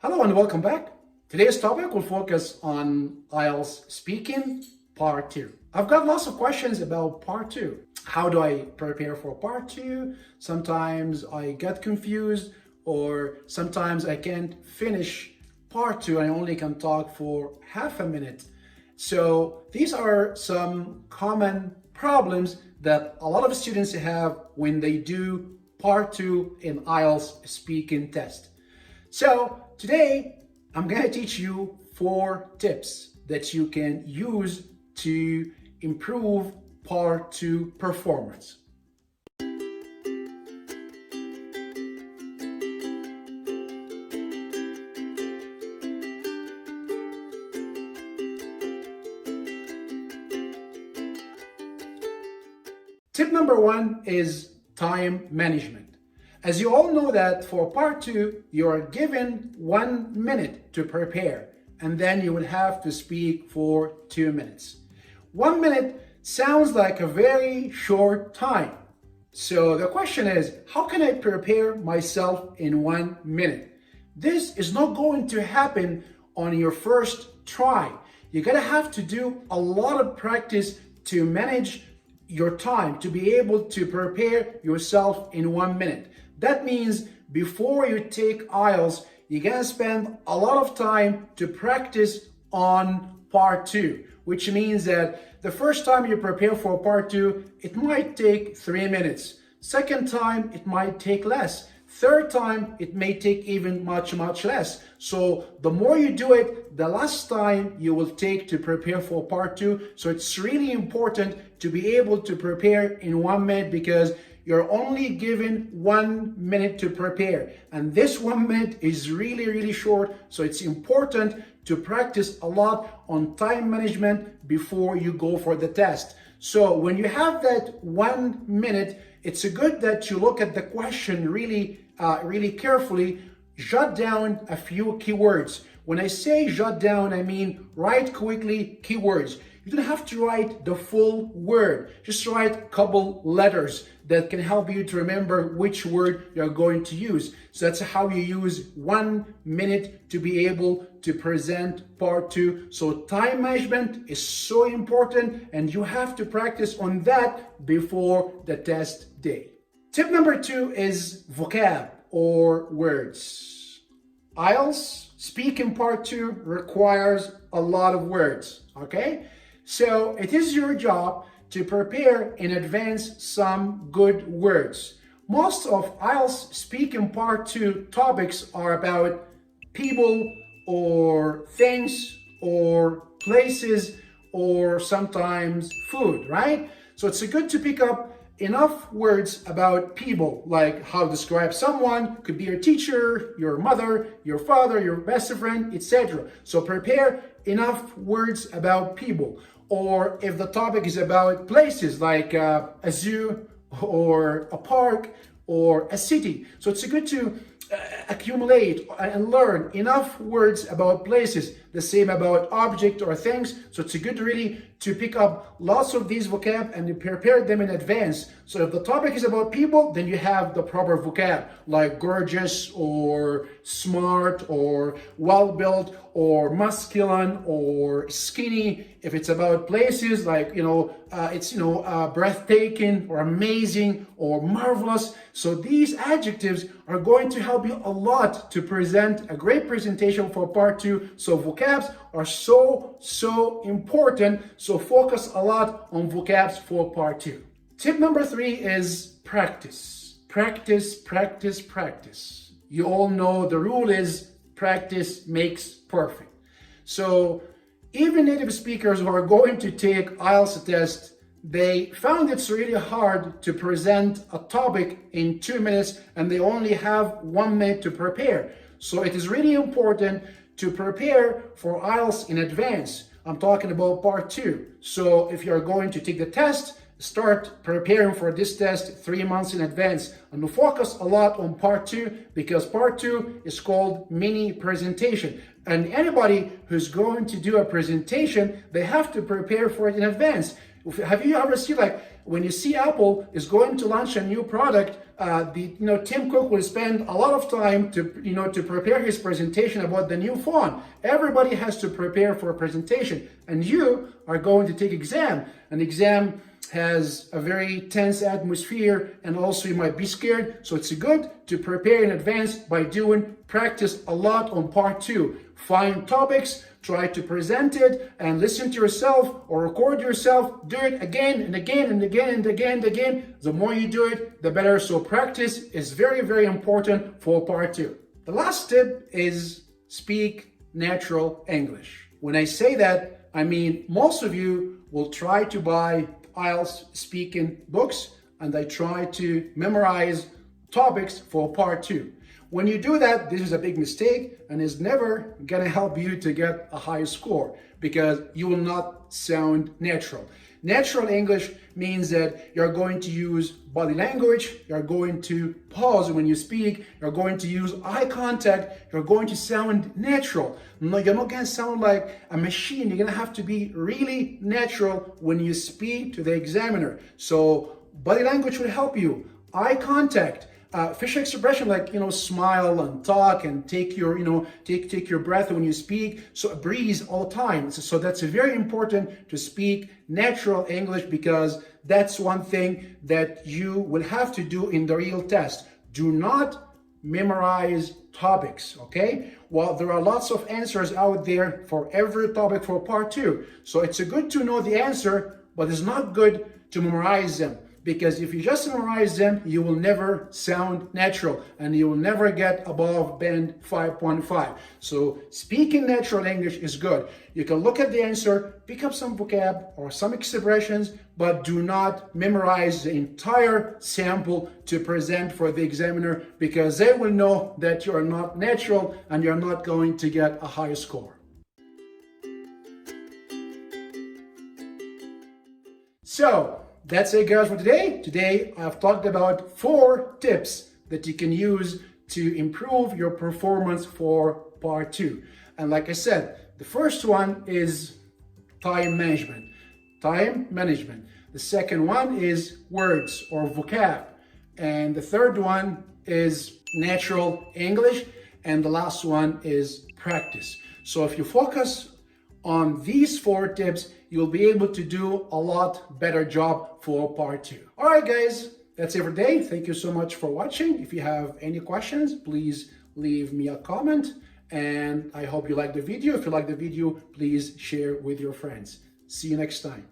Hello and welcome back. Today's topic will focus on IELTS Speaking Part 2. I've got lots of questions about Part 2. How do I prepare for Part 2? Sometimes I get confused, or sometimes I can't finish Part 2 and I only can talk for half a minute. So these are some common problems that a lot of students have when they do Part 2 in IELTS Speaking test. So today, I'm going to teach you 4 tips that you can use to improve Part 2 performance. Tip number 1 is time management. As you all know that for Part 2, you are given 1 minute to prepare, and then you will have to speak for 2 minutes. 1 minute sounds like a very short time. So the question is, how can I prepare myself in 1 minute? This is not going to happen on your first try. You're gonna have to do a lot of practice to manage your time, to be able to prepare yourself in 1 minute. That means before you take IELTS, you're gonna spend a lot of time to practice on Part 2, which means that the first time you prepare for Part 2, it might take 3 minutes. Second time, it might take less. Third time, it may take even much less. So the more you do it, the less time you will take to prepare for Part 2. So it's really important to be able to prepare in 1 minute, because you're only given 1 minute to prepare. And this 1 minute is really short. So it's important to practice a lot on time management before you go for the test. So when you have that 1 minute, it's good that you look at the question really carefully. Jot down a few keywords. When I say jot down, I mean write quickly keywords. You don't have to write the full word. Just write a couple letters that can help you to remember which word you're going to use. So that's how you use 1 minute to be able to present Part 2. So time management is so important, and you have to practice on that before the test day. Tip number 2 is vocab, or words. IELTS Speaking Part 2 requires a lot of words, okay? So it is your job to prepare in advance some good words. Most of IELTS Speaking Part 2 topics are about people or things or places or sometimes food, right? So it's good to pick up enough words about people, like how to describe someone. Could be your teacher, your mother, your father, your best friend, etc. So prepare enough words about people. Or if the topic is about places, like a zoo or a park or a city. So it's good to accumulate and learn enough words about places, the same about object or things. So it's good really to pick up lots of these vocab and prepare them in advance. So if the topic is about people, then you have the proper vocab, like gorgeous or smart or well-built or masculine or skinny. If it's about places, like, it's breathtaking or amazing or marvelous. So these adjectives are going to help you a lot to present a great presentation for Part 2. So vocabs are so important. So focus a lot on vocabs for Part 2. Tip number 3 is practice. Practice. You all know the rule is practice makes perfect. So even native speakers who are going to take IELTS test, they found it's really hard to present a topic in 2 minutes, and they only have 1 minute to prepare. So it is really important to prepare for IELTS in advance. I'm talking about Part 2. So if you're going to take the test, start preparing for this test 3 months in advance, and focus a lot on Part 2, because Part 2 is called mini presentation. And anybody who's going to do a presentation, they have to prepare for it in advance. Have you ever seen, like, when you see Apple is going to launch a new product, Tim Cook will spend a lot of time to prepare his presentation about the new phone. Everybody has to prepare for a presentation, and you are going to take exam. An exam has a very tense atmosphere, and also you might be scared. So it's good to prepare in advance by doing practice a lot on part 2. Find topics, try to present it, and listen to yourself or record yourself. Do it again and again and again and again and again. The more you do it, the better. So practice is very, very important for part 2. The last tip is speak natural English. When I say that, I mean most of you will try to buy IELTS speaking books, and I try to memorize topics for part 2. When you do that, this is a big mistake and is never gonna help you to get a high score, because you will not sound natural. Natural English means that you're going to use body language, you're going to pause when you speak, you're going to use eye contact, you're going to sound natural. No, you're not going to sound like a machine. You're going to have to be really natural when you speak to the examiner. So body language will help you. Eye contact, facial expression, like, smile and talk and take your, take your breath when you speak. So breathe all the time. So that's very important to speak natural English, because that's one thing that you will have to do in the real test. Do not memorize topics, okay? Well, there are lots of answers out there for every topic for part 2. So it's good to know the answer, but it's not good to memorize them. Because if you just memorize them, you will never sound natural and you will never get above band 5.5. So speaking natural English is good. You can look at the answer, pick up some vocab or some expressions, but do not memorize the entire sample to present for the examiner, because they will know that you are not natural and you're not going to get a high score. So, that's it, guys, for today. Today, I've talked about 4 tips that you can use to improve your performance for part 2. And like I said, the first one is time management. Time management. The second one is words or vocab. And the third one is natural English. And the last one is practice. So if you focus on these 4 tips, you'll be able to do a lot better job for part 2. All right, guys, that's it for today. Thank you so much for watching. If you have any questions, please leave me a comment. And I hope you like the video. If you like the video, please share with your friends. See you next time.